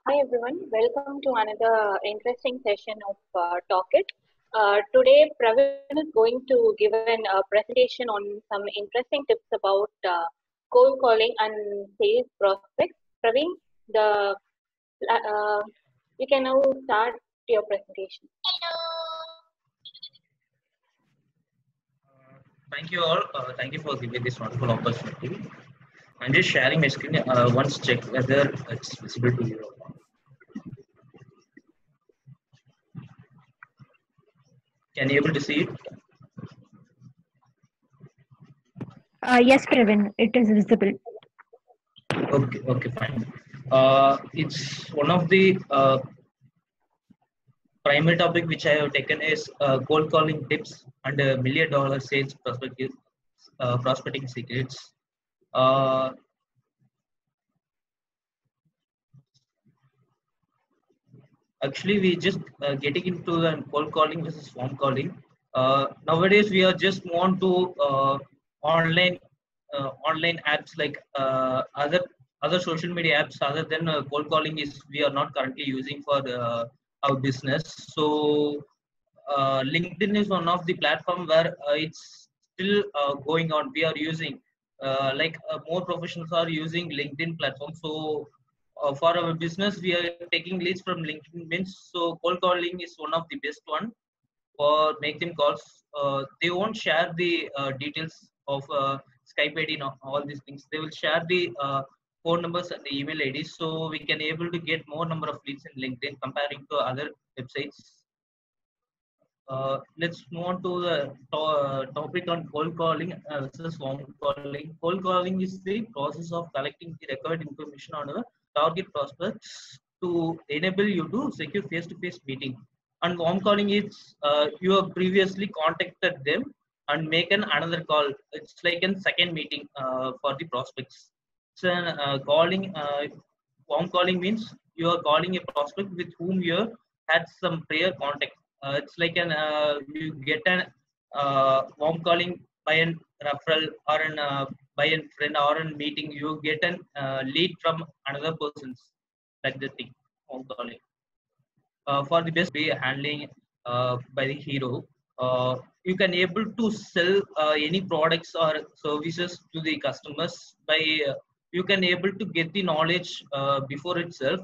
Hi everyone, welcome to another interesting session of Talk It. Today, Praveen is going to give an presentation on some interesting tips about cold calling and sales prospects. Praveen, the uh, you can now start your presentation. Thank you all. Thank you for giving this wonderful opportunity. I'm just sharing my screen. Once check whether it's visible to you or not. Can you able to see it? Yes, Praveen, it is visible. Okay, fine. It's one of the primary topic which I have taken is cold calling tips and $1 million sales perspective, prospecting secrets. Uh, Actually, we just getting into the cold calling versus warm calling. Nowadays, we are just want to online online apps like other social media apps other than cold calling is we are not currently using for our business. So LinkedIn is one of the platform where it's still going on. We are using more professionals are using LinkedIn platform. So for our business, we are taking leads from LinkedIn means. So cold calling is one of the best one for make them calls. They won't share the details of Skype ID and all these things. They will share the phone numbers and the email IDs, so we can able to get more number of leads in LinkedIn comparing to other websites. Let's move on to the topic on cold calling versus warm calling. Cold calling is the process of collecting the required information on a target prospects to enable you to secure face-to-face meeting. And warm calling is you have previously contacted them and make another call. It's like a second meeting for the prospects. So calling warm calling means you are calling a prospect with whom you had some prior contact. It's like an you get an warm calling by an referral or an by a friend or a meeting. You get an lead from another person's like the thing warm calling. For the best way handling by the hero, you can able to sell any products or services to the customers by you can able to get the knowledge before itself,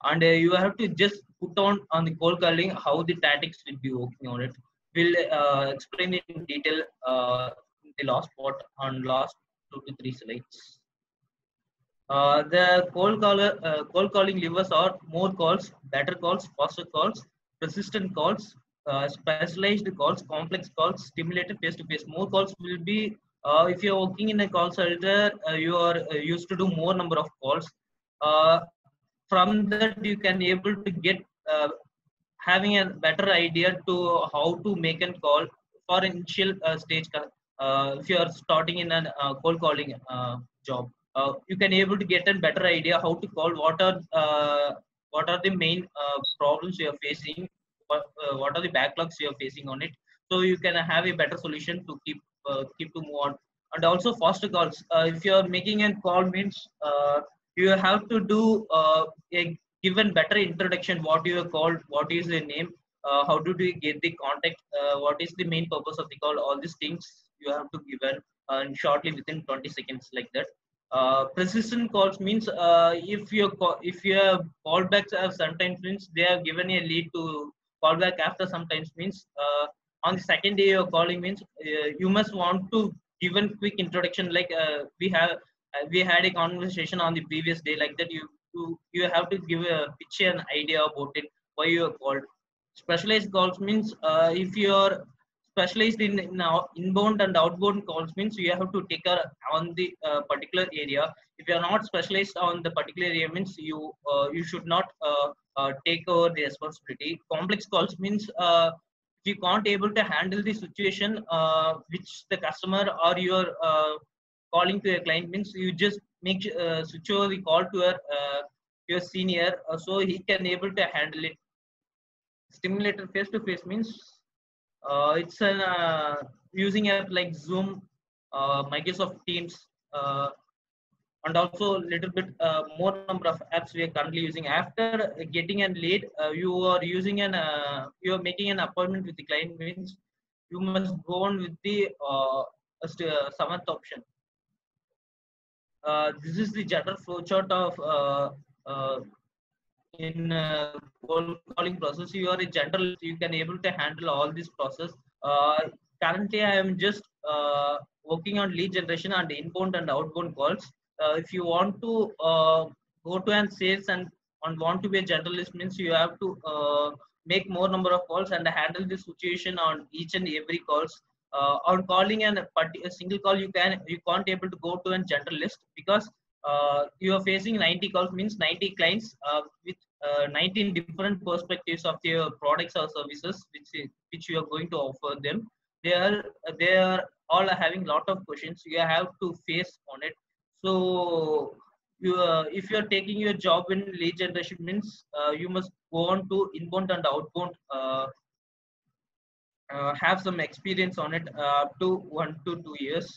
and you have to just put on the cold calling how the tactics will be working on it. We'll explain in detail in the last part on last 2 to 3 slides. The cold calling levers are more calls, better calls, faster calls, persistent calls, specialized calls, complex calls, stimulated face-to-face. More calls will be if you're working in a call center, you are used to do more number of calls. From that, you can able to get having a better idea to how to make a call for initial stage. If you are starting in a cold calling job, you can able to get a better idea how to call, what are the main problems you are facing, what are the backlogs you are facing on it, so you can have a better solution to keep to move on. And also faster calls, if you are making a call means you have to do a given better introduction, what you are called, what is the name, how do you get the contact, what is the main purpose of the call, all these things you have to give and shortly within 20 seconds like that. Persistent calls means if your callbacks are sometimes means they have given a lead to callback after sometimes means on the second day you're calling means you must want to give a quick introduction like we had a conversation on the previous day like that. You have to give a picture an idea about it, why you are called. Specialized calls means if you are specialized in inbound and outbound calls means you have to take care on the particular area. If you are not specialized on the particular area means you should not take over the responsibility. Complex calls means if you can't able to handle the situation which the customer or your calling to a client means you just switch over the call to your senior so he can able to handle it. Stimulated face to face means it's an using app like Zoom, Microsoft Teams, and also little bit more number of apps we are currently using. After getting a lead, you are using an you are making an appointment with the client, means you must go on with the seventh option. This is the general flowchart of in cold calling process. You are a generalist, you can able to handle all this process. uh, Currently I am just working on lead generation and inbound and outbound calls. If you want to go to and sales and want to be a generalist, means you have to make more number of calls and handle the situation on each and every calls. On calling a single call, you can't able to go to a generalist, because you are facing 90 calls, means 90 clients with 19 different perspectives of their products or services which you are going to offer them. They are all having lot of questions you have to face on it. So you if you are taking your job in lead generation, means you must go on to inbound and outbound, have some experience on it up to 1 to 2 years,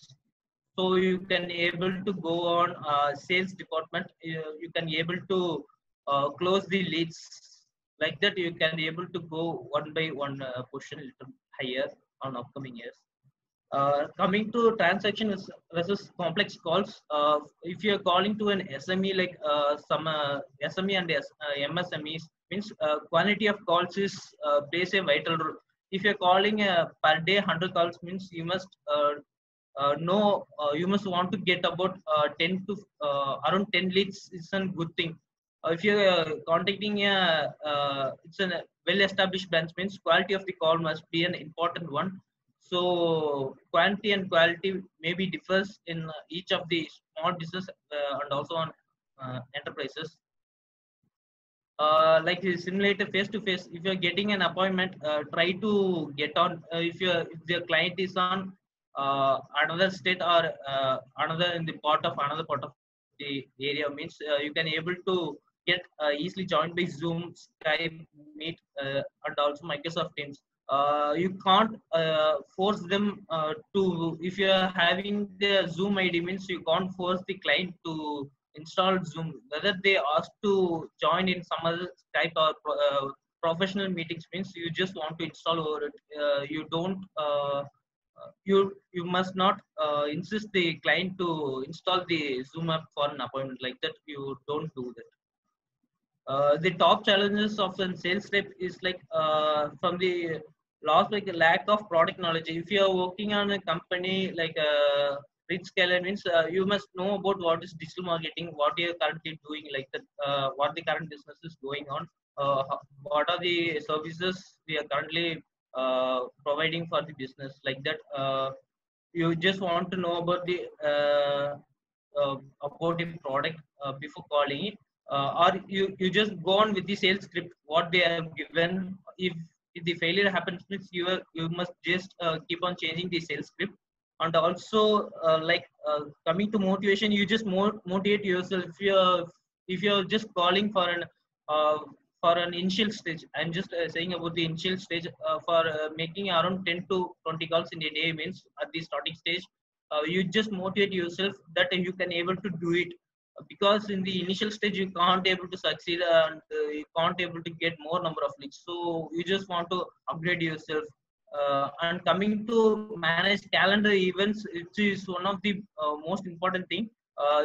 so you can able to go on sales department. You can able to close the leads. Like that you can able to go one by one position little higher on upcoming years. Coming to transaction versus complex calls, if you are calling to an SME, like some SME and MSMEs, means quantity of calls is plays a vital role. If you're calling per day 100 calls, means you must no, you must want to get about 10 to around 10 leads is a good thing. If you're contacting it's a well-established branch, means quality of the call must be an important one. So quantity and quality maybe differs in each of the small business and also on enterprises. Like the simulator face to face, if you're getting an appointment, try to get on. If the client is on another state or another in the part of the area, means you can able to get easily joined by Zoom, Skype, Meet, and also Microsoft Teams. You can't force them to, if you are having the Zoom ID, means you can't force the client to install Zoom. Whether they ask to join in some other type of professional meetings, means you just want to install over it. You don't you must not insist the client to install the Zoom app for an appointment. Like that you don't do that. The top challenges of a sales rep is like from the loss, like a lack of product knowledge. If you are working on a company like Rich Scaler, means you must know about what is digital marketing, what you are currently doing, like that, what the current business is going on, what are the services we are currently providing for the business, like that. You just want to know about the product before calling it, or you just go on with the sales script what they have given. If the failure happens, means you must just keep on changing the sales script. And also coming to motivation, you just motivate yourself. If you're just calling uh, for an initial stage, I'm just saying about the initial stage, for making around 10 to 20 calls in a day, means at the starting stage, you just motivate yourself that you can able to do it. Because in the initial stage you can't able to succeed, and you can't able to get more number of leads, so you just want to upgrade yourself. And coming to manage calendar events, it is one of the most important thing.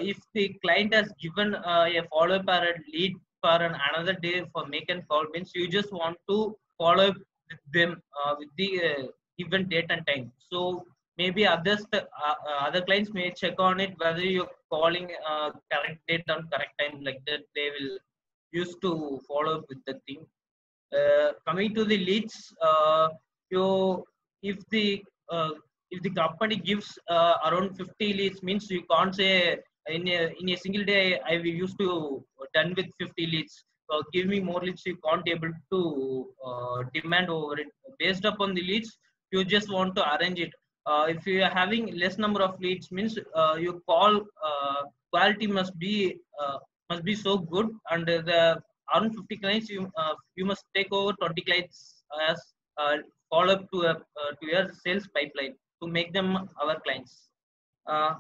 If the client has given a follow-up or a lead for another day for make and call, means you just want to follow up with them with the given date and time. So maybe other clients may check on it whether you're calling correct date and correct time, like that they will used to follow up with the thing. Coming to the leads, you if the uh, if the company gives around 50 leads, means you can't say in a single day I used to done with 50 leads, give me more leads. You can't able to demand over it based upon the leads. You just want to arrange it. If you are having less number of leads, means your call quality must be so good, and the around 50 clients, you must take over 20 clients as follow up to your sales pipeline to make them our clients. Uh,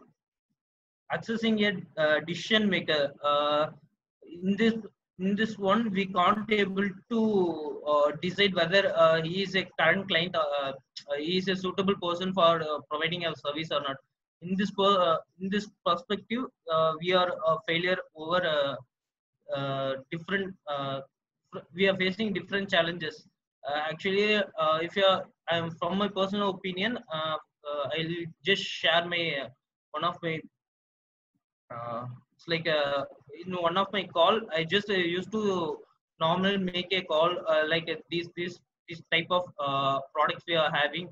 accessing a decision maker. In this in this one, we can't able to decide whether he is a current client, he is a suitable person for providing a service or not. In this perspective, we are a failure over different. We are facing different challenges. Actually, if you are, I'm from my personal opinion, I'll just share my one of my it's like in one of my call, I just used to normally make a call like this type of products we are having.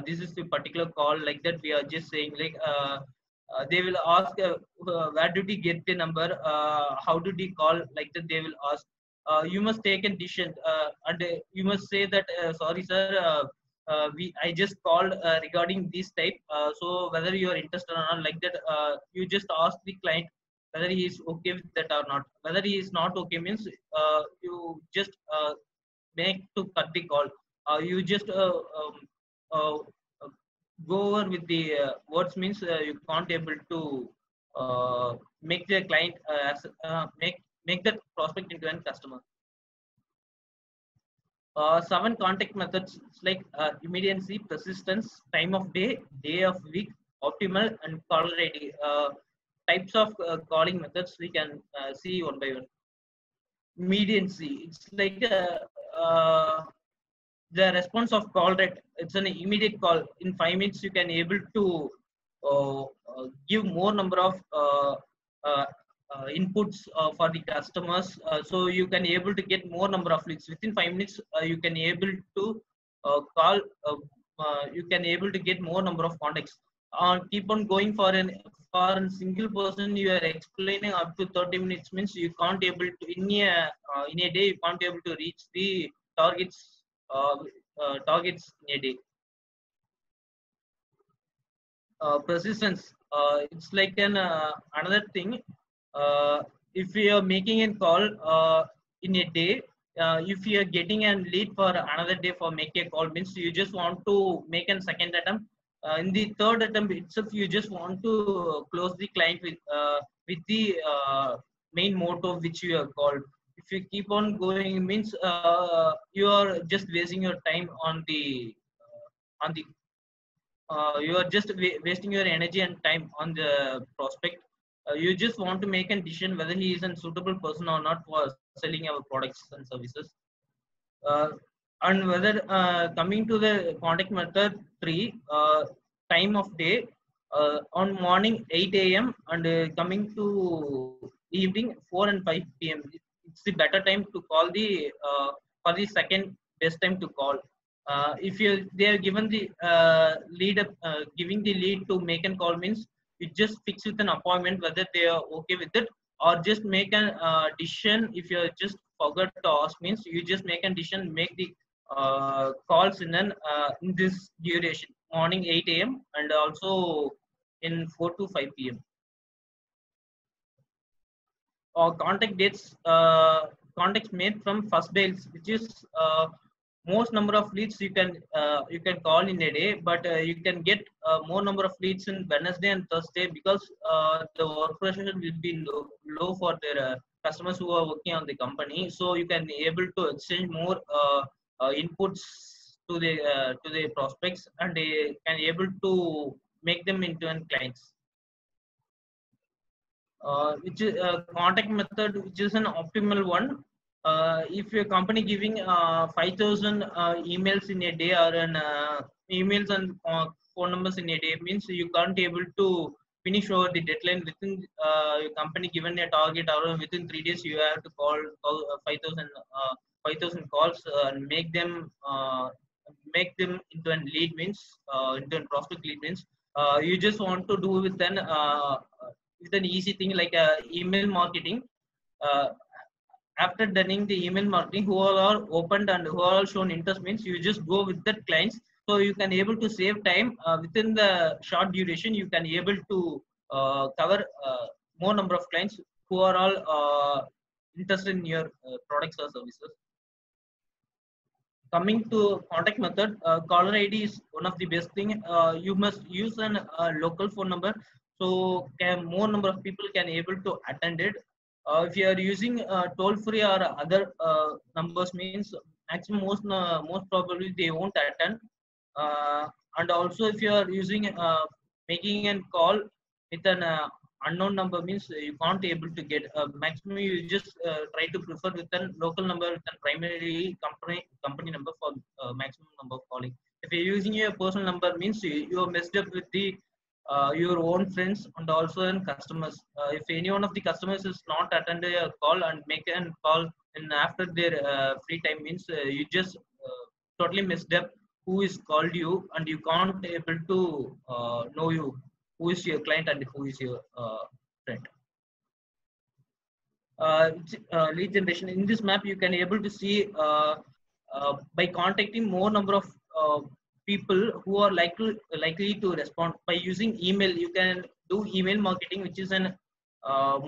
This is the particular call like that. We are just saying like they will ask where did he get the number? How did he call? Like that they will ask. You must take a decision and you must say that sorry sir. I just called regarding this type. So whether you are interested or not, like that, you just ask the client whether he is okay with that or not. Whether he is not okay means you just make to cut the call. You just uh, uh, go over with the words means you can't able to make the client make that prospect into a customer. Seven contact methods like immediacy, persistence, time of day, day of week, optimal, and caller ID. Types of calling methods we can see one by one. Immediacy, it's like the response of call rate. It's an immediate call. In 5 minutes, you can able to give more number of inputs for the customers, so you can able to get more number of leads within 5 minutes. You can able to call you can able to get more number of contacts. Keep on going for a single person you are explaining up to 30 minutes means you can't able to in a day you can't able to reach the targets uh, targets in a day. Persistence, it's like an another thing. uh, if we are making a call in a day, if you are getting a lead for another day for making a call means you just want to make a second attempt. In the third attempt itself you just want to close the client with the main motto which you have called. If you keep on going means you are just wasting your time on the you are just wasting your energy and time on the prospect. You just want to make a decision whether he is a suitable person or not for selling our products and services. uh, and whether coming to the contact method 3, time of day, on morning 8 a.m. and coming to evening 4 and 5 p.m. It's the better time to call the for the second best time to call. If you they are given the lead up giving the lead to make a call means you just fix with an appointment whether they are okay with it, or just make a decision. If you just forgot to ask means you just make a decision, make the calls in this duration morning 8 a.m. and also in 4 to 5 p.m. Or contact dates, contacts made from first dials, which is most number of leads you can call in a day, but you can get more number of leads in Wednesday and Thursday because the work pressure will be low for their customers who are working on the company. So you can able to exchange more inputs to the prospects, and they can able to make them into an clients. Which is contact method, which is an optimal one. If your company giving 5,000 emails in a day, or an emails and phone numbers in a day, means you can't able to finish over the deadline within your company given a target, or within 3 days you have to call 5,000 calls and make them into a lead means into a prospect lead means. You just want to do with an easy thing like email marketing. uh, After doing the email marketing, who all are opened and who all shown interest means you just go with that clients, so you can able to save time within the short duration. You can able to cover more number of clients who are all interested in your products or services. Coming to contact method, caller ID is one of the best thing. You must use an local phone number, so can more number of people can able to attend it. If you are using toll free or other numbers means maximum most probably they won't attend. And also if you are using making a call with an unknown number means you can't able to get maximum. You just try to prefer with a local number with a primary company number for maximum number of calling. If you're using your personal number means you are messed up with the your own friends and also in customers. If any one of the customers is not attend a call and make a call and after their free time means you just totally messed up who is called you and you can't able to know you who is your client and who is your friend. Lead generation in this map you can able to see by contacting more number of people who are likely to respond by using email. You can do email marketing which is an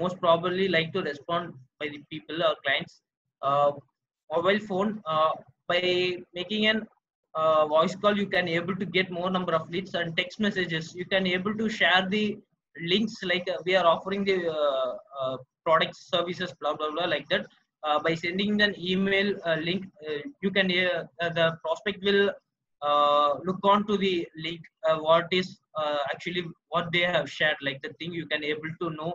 most probably like to respond by the people or clients. Mobile phone, by making an voice call you can able to get more number of leads. And text messages you can able to share the links like we are offering the products services blah blah blah like that. By sending an email link you can the prospect will look on to the link what is actually what they have shared like the thing you can able to know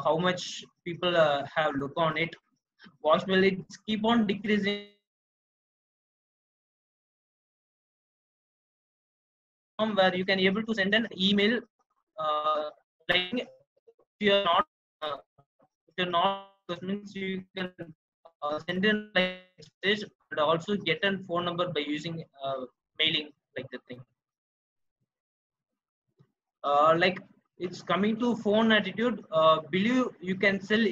how much people have look on it. Voicemail it's keep on decreasing where you can able to send an email like if you are not uh, if you're not that means you can send in like message and also get a phone number by using mailing like the thing. Like it's coming to phone attitude. Believe you can sell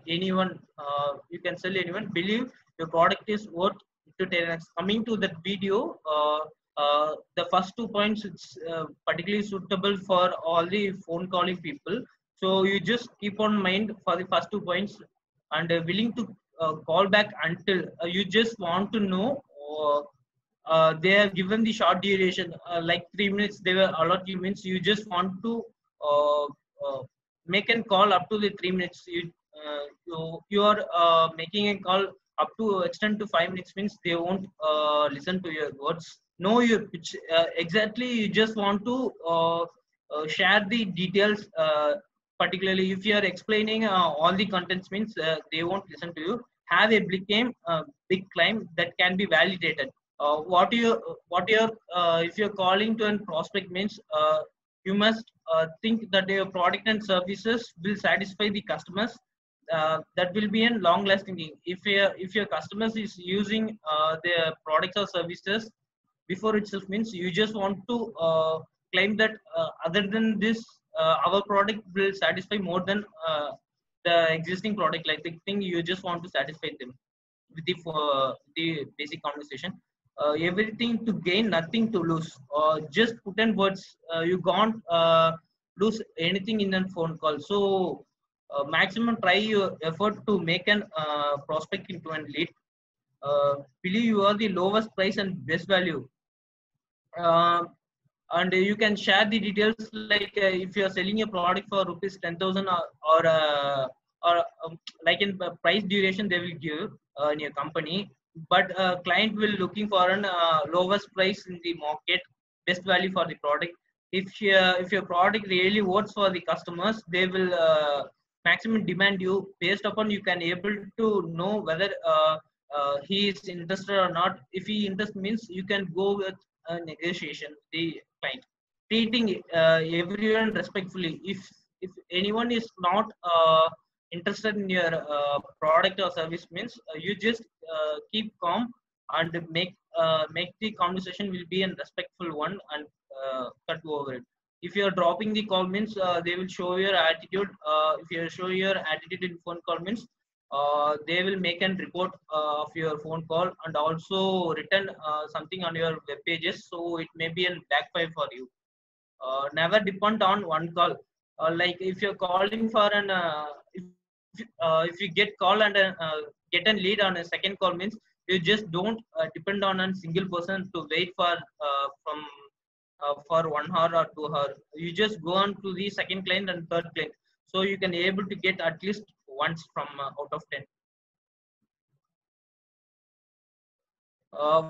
anyone. You can sell anyone. Believe your product is worth to 10x. Coming to that video, the first 2 points it's particularly suitable for all the phone calling people. So you just keep on mind for the first 2 points and willing to call back until you just want to know. They have given the short duration like 3 minutes they will allot you means you just want to uh, uh, make a call up to the 3 minutes. You are making a call up to extend to 5 minutes means they won't listen to your words know your pitch exactly. You just want to share the details particularly if you are explaining all the contents means they won't listen to you. Have a big claim that can be validated. What you if you're calling to a prospect means you must think that your product and services will satisfy the customers. That will be a long lasting thing. If your customers is using their products or services before itself means you just want to claim that other than this our product will satisfy more than the existing product like the thing you just want to satisfy them with the basic conversation. Everything to gain, nothing to lose. Just put in words. You can't lose anything in a phone call. So maximum try your effort to make an prospect into a lead. Believe you are the lowest price and best value. Uh, and you can share the details like if you are selling a product for rupees 10,000 or like in price duration they will give in your company, but client will looking for an lowest price in the market, best value for the product. If your product really works for the customers they will maximum demand you. Based upon you can able to know whether he is interested or not. If he interested means you can go with a negotiation with the client, treating everyone respectfully. If anyone is not interested in your product or service means you just keep calm and make the conversation will be a respectful one and cut over it. If you are dropping the call means they will show your attitude. If you show your attitude in phone call means they will make a report of your phone call and also written something on your web pages, so it may be a backfire for you. Never depend on one call. Like if you're calling for an if you get call and get a lead on a second call means you just don't depend on a single person to wait for from for 1 hour or 2 hour. You just go on to the second client and third client, so you can able to get at least once from out of 10.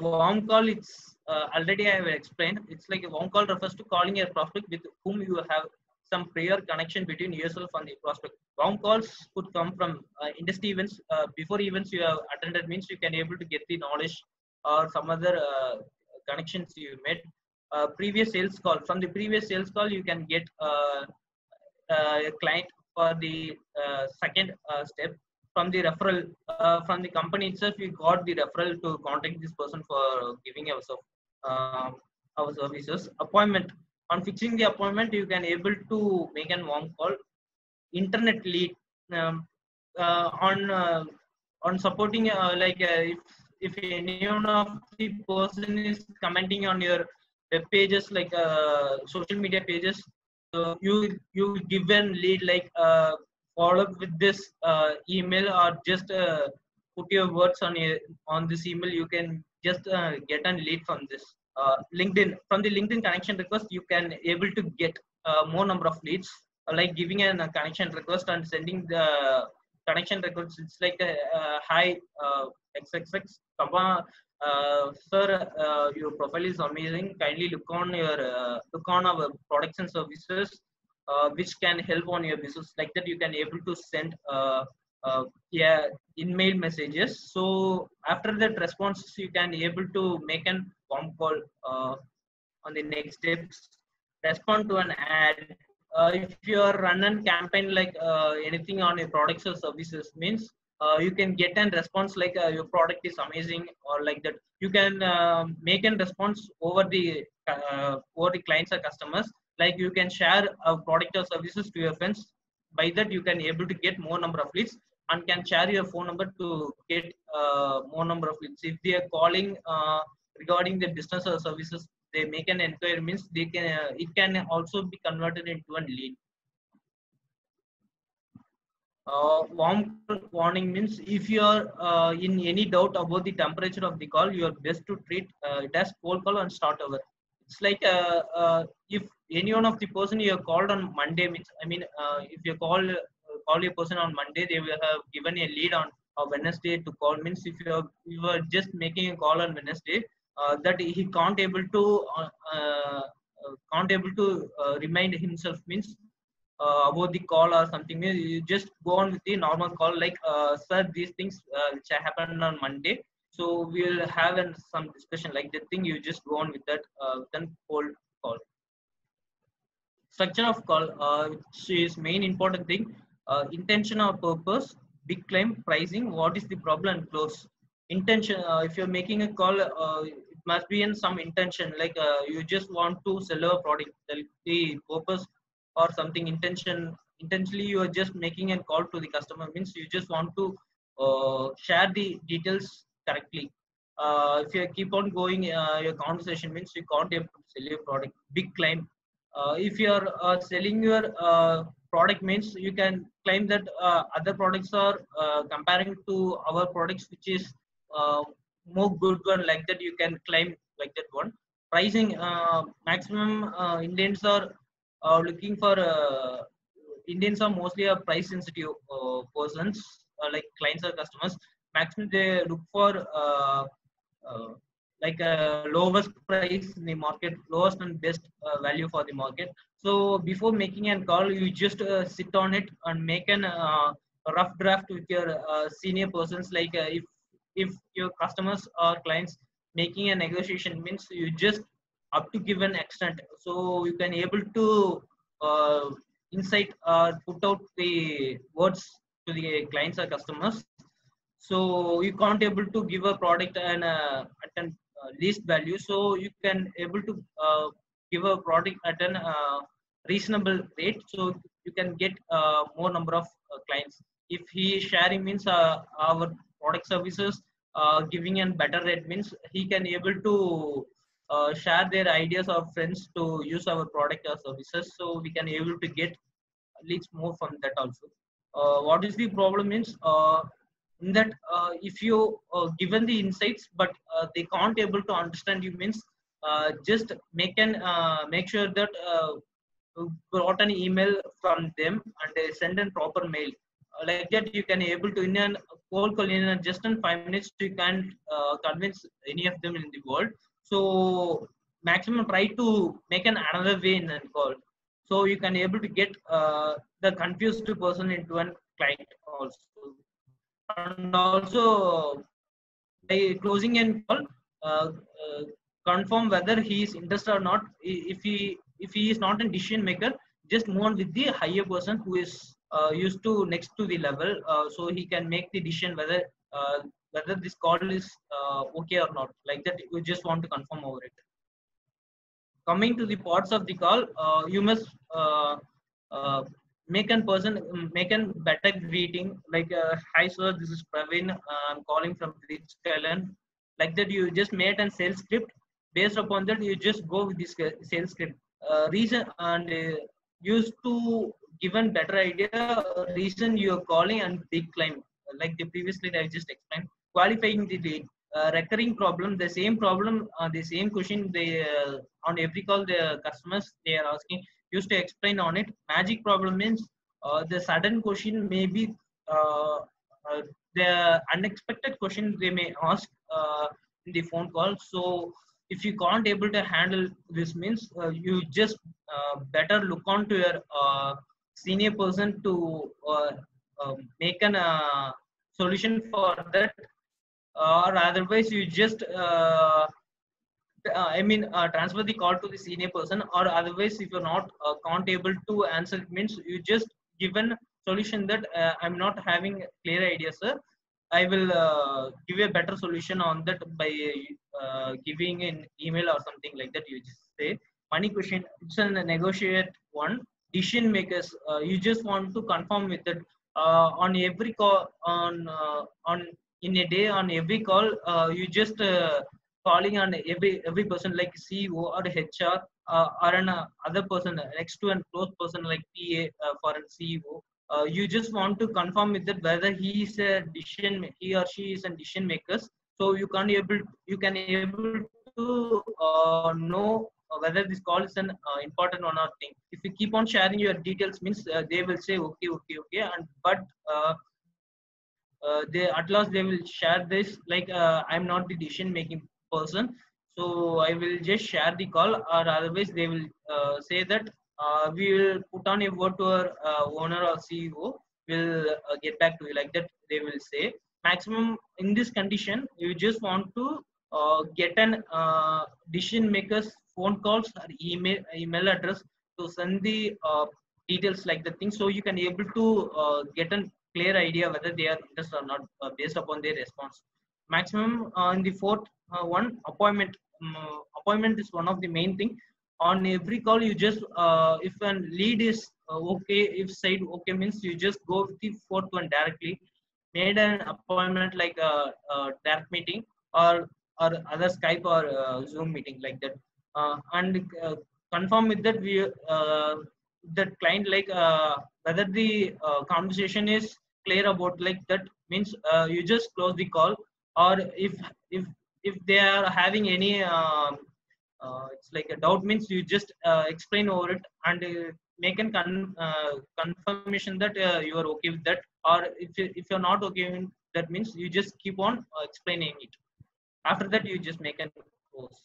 Warm call, it's already I have explained. It's like a warm call refers to calling a prospect with whom you have some prior connection between yourself and the prospect. Warm calls could come from industry events. Before events you have attended means you can able to get the knowledge or some other connections you made. Previous sales call, from the previous sales call you can get a client for the second step. From the referral, from the company itself we got the referral to contact this person for giving um, our services. Appointment, on fixing the appointment you can able to make an warm call. Internet lead, um, on supporting if any one of the person is commenting on your web pages, like social media pages, so you give an lead, like follow up with this email, or just put your words on this email. You can just get a lead from this. LinkedIn, from the LinkedIn connection request you can able to get more number of leads, like giving a connection request and sending the connection request. It's like a hi, xxx comma, sir, your profile is amazing, kindly look on our products and services which can help on your business. Like that you can able to send yeah, in-mail messages. So after that response you can able to make an warm call on the next steps. Respond to an ad. If you are running campaign like anything on your products or services means, you can get a response like your product is amazing, or like that. You can make a response over the clients or customers. Like you can share a product or services to your friends. By that you can able to get more number of leads, and can share your phone number to get more number of leads. If they are calling regarding the business or services, they make an inquiry means they can it can also be converted into a lead. Warm warning means if you are in any doubt about the temperature of the call, you are best to treat it as cold call and start over. It's like if any one of the person you have called on Monday means, I mean, if you call a person on Monday, they will have given a lead on Wednesday to call. Means if you are just making a call on Wednesday, that he can't able to remind himself means about the call or something. You just go on with the normal call, like sir, these things which happened on Monday, so we'll have some discussion, like that thing. You just go on with that then cold call. Structure of call, which is main important thing. Intention or purpose, big claim, pricing, what is the problem, and close. Intention, if you're making a call, it must be in some intention, like you just want to sell a product. The purpose or something, intentionally you are just making a call to the customer means you just want to share the details correctly. If you keep on going your conversation means you can't able to sell your product. Big claim, if you are selling your product means you can claim that other products are comparing to our products which is uh, more good one, like that you can claim like that one. Pricing, maximum Indians are looking for Indians are mostly a price sensitive persons, like clients or customers. Maximum they look for uh, like lowest price in the market, lowest and best value for the market. So before making a call, you just sit on it and make a rough draft with your senior persons. Like if your customers or clients making a negotiation means you just up to given extent, so you can able to uh, insight or put out the words to the clients or customers. So you can't able to give a product at an least value, so you can able to give a product at an reasonable rate, so you can get more number of clients. If he is sharing means our product services giving a better rate means he can able to share their ideas of friends to use our product or services, so we can able to get leads more from that also. What is the problem means, in that if you given the insights but they can't able to understand you means, just make sure that got an email from them and send a proper mail. Like that, you can able to in a cold call in just in 5 minutes you can convince any of them in the world. So maximum try to make an another way in a call, so you can able to get the confused person into a client also. And also by closing a call, uh, uh, confirm whether he is interested or not. If he is not a decision maker, just move on with the higher person who is used to next to the level, so he can make the decision uh, whether this call is okay or not. Like that, you just want to confirm over it. Coming to the parts of the call, you must uh, make a better greeting, like hi sir, this is Praveen, I'm calling from Rich Island. Like that, you just made a sales script. Based upon that, you just go with this sales script, reason, and used to given better idea reason you are calling and big claim, like the previously I just explained. Qualifying the lead, recurring problem, the same problem, the same question they on every call the customers they are asking, used to explain on it. Magic problem means the sudden question may be uh, uh, the unexpected question they may ask in the phone call. So if you can't able to handle this means, you just better look on to your senior person to make an solution for that, or otherwise you just transfer the call to the senior person, or otherwise if you're not can't able to answer, it means you just given solution that I'm not having clear idea sir, I will give you a better solution on that by giving an email or something like that. You just say money question, it's a negotiate one. Decision makers, you just want to confirm with that on every call, on in a day, on every call, you just calling on every person like CEO or HR, or an other person next to a close person like PA for a CEO. You just want to confirm with that whether he or she is a decision makers. So you can able to know whether this call is an important or not thing. If you keep on sharing your details means, they will say okay, okay, okay, and but they at last they will share this like I'm not the decision making person, so I will just share the call, or otherwise they will say that we will put on a word to our owner or CEO, will get back to you. Like that they will say. Maximum in this condition, you just want to get an decision makers phone calls or email address to send the details like the thing, so you can able to get a clear idea whether they are interested or not based upon their response. Maximum in the fourth one, appointment. Appointment is one of the main thing. On every call, you just if a lead is okay, if said okay means, you just go with the fourth one directly. Made an appointment like a direct meeting, or other Skype or Zoom meeting like that, and confirm with that we that client, like whether the conversation is clear about, like that means you just close the call. Or if if they are having any it's like a doubt means, you just explain over it and make a confirmation that you are okay with that. Or if you're not okay with that means, you just keep on explaining it. After that, you just make an close.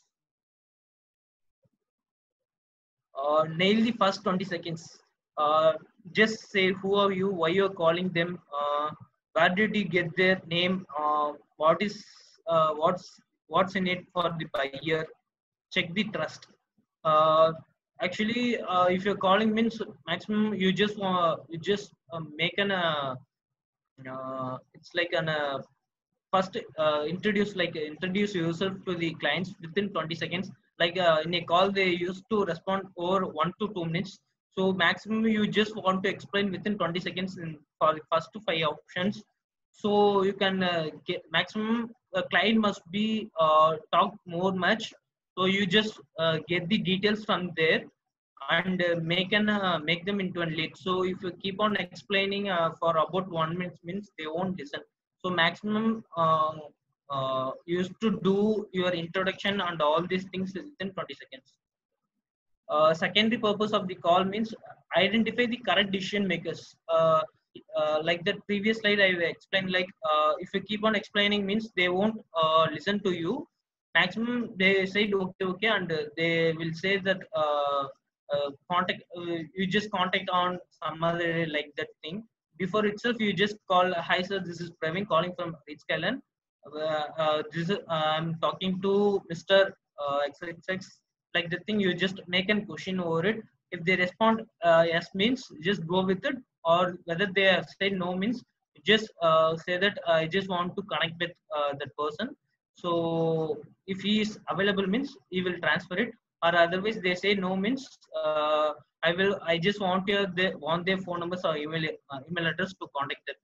Nail the first 20 seconds. Just say who are you, why you're calling them, where did you get their name, what is what's in it for the buyer. Check the trust. uh, Actually, if you're calling means, maximum you just make an it's like an first introduce yourself to the clients within 20 seconds. Like in a call they used to respond over 1 to 2 minutes, so maximum you just want to explain within 20 seconds for the first to 5 options. So you can get maximum, the client must be talk more much, so you just get the details from there and make them into a lead. So if you keep on explaining for about 1 minute means, they won't listen. So maximum you used to do your introduction and all these things within 20 seconds. Secondary purpose of the call means identify the correct decision makers. Like that previous slide I explained, like if you keep on explaining means they won't listen to you. Maximum they said okay, okay, and they will say that contact. You just contact on some other like that thing. Before itself, you just call. Hi sir, this is Praveen calling from Ritzkellen. This is I'm talking to Mr. XXX, like the thing. You just make a question over it. If they respond yes means just go with it, or whether they have said no means just say that I just want to connect with that person. So if he is available means he will transfer it, or otherwise they say no means I just want their phone numbers or email address to contact them.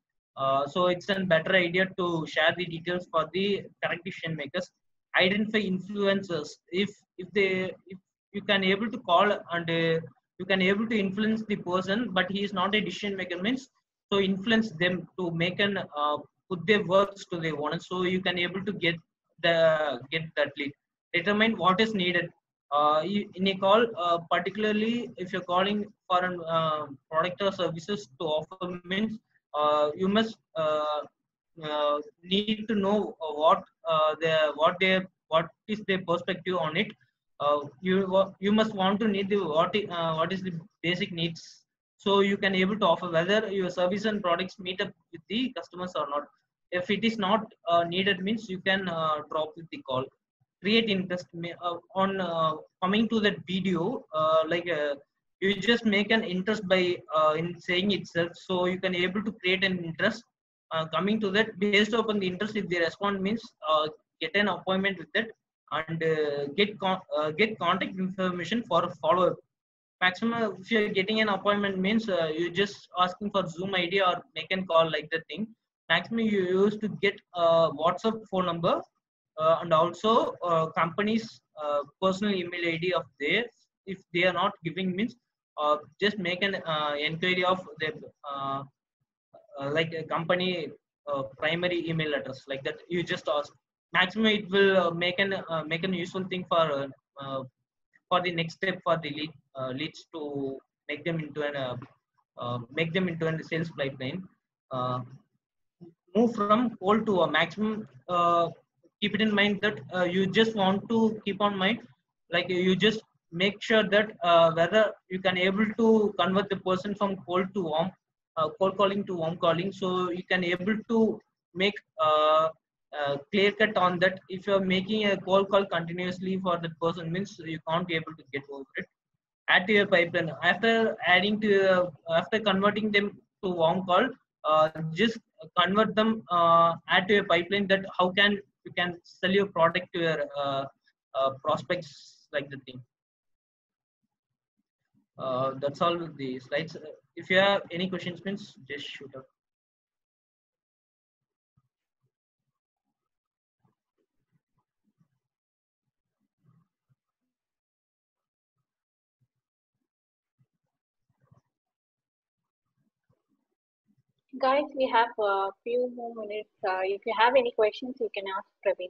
So it's a better idea to share the details for the correct decision makers. Identify influencers. If you can able to call and you can able to influence the person, but he is not a decision maker means, so influence them to make an put their works to their own. So you can able to get that lead. Determine what is needed. In a call, particularly if you're calling for an product or services to offer means, you must need to know what is their perspective on it. You must want to need the what is the basic needs, so you can able to offer whether your service and products meet up with the customers or not. If it is not needed means you can drop with the call. Create interest on coming to that video, you just make an interest by in saying itself, so you can able to create an interest. Coming to that, based upon the interest, if they respond means get an appointment with it, and get contact information for a follow up. Maximum if you're getting an appointment means you just asking for Zoom ID or make a call like that thing. Maximum you used to get WhatsApp phone number, and also companies personal email ID of theirs. If they are not giving means just make an inquiry of their like a company primary email address, like that you just ask. Maximum it will make an useful thing for the next step for the leads to make them into an make them into a sales pipeline. uh, Move from cold to a maximum. Keep it in mind that you just want to keep on mind, like you just make sure that whether you can able to convert the person from cold to warm, cold calling to warm calling, so you can able to make clear cut on that. If you are making a cold call continuously for that person means you can't be able to get over it. Add to your pipeline after adding to after converting them to warm call. Just convert them, add to your pipeline, that how can you can sell your product to your prospects, like the thing. That's all with the slides. If you have any questions means just shoot up. Guys, we have a few more minutes. If you have any questions, you can ask Praveen.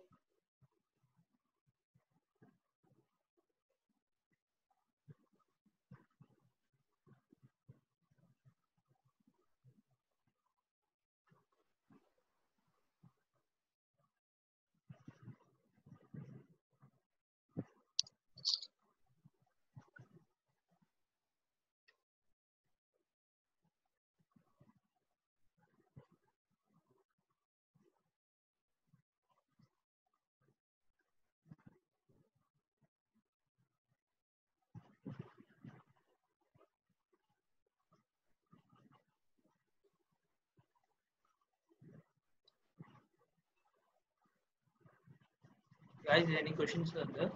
Guys, any questions are there?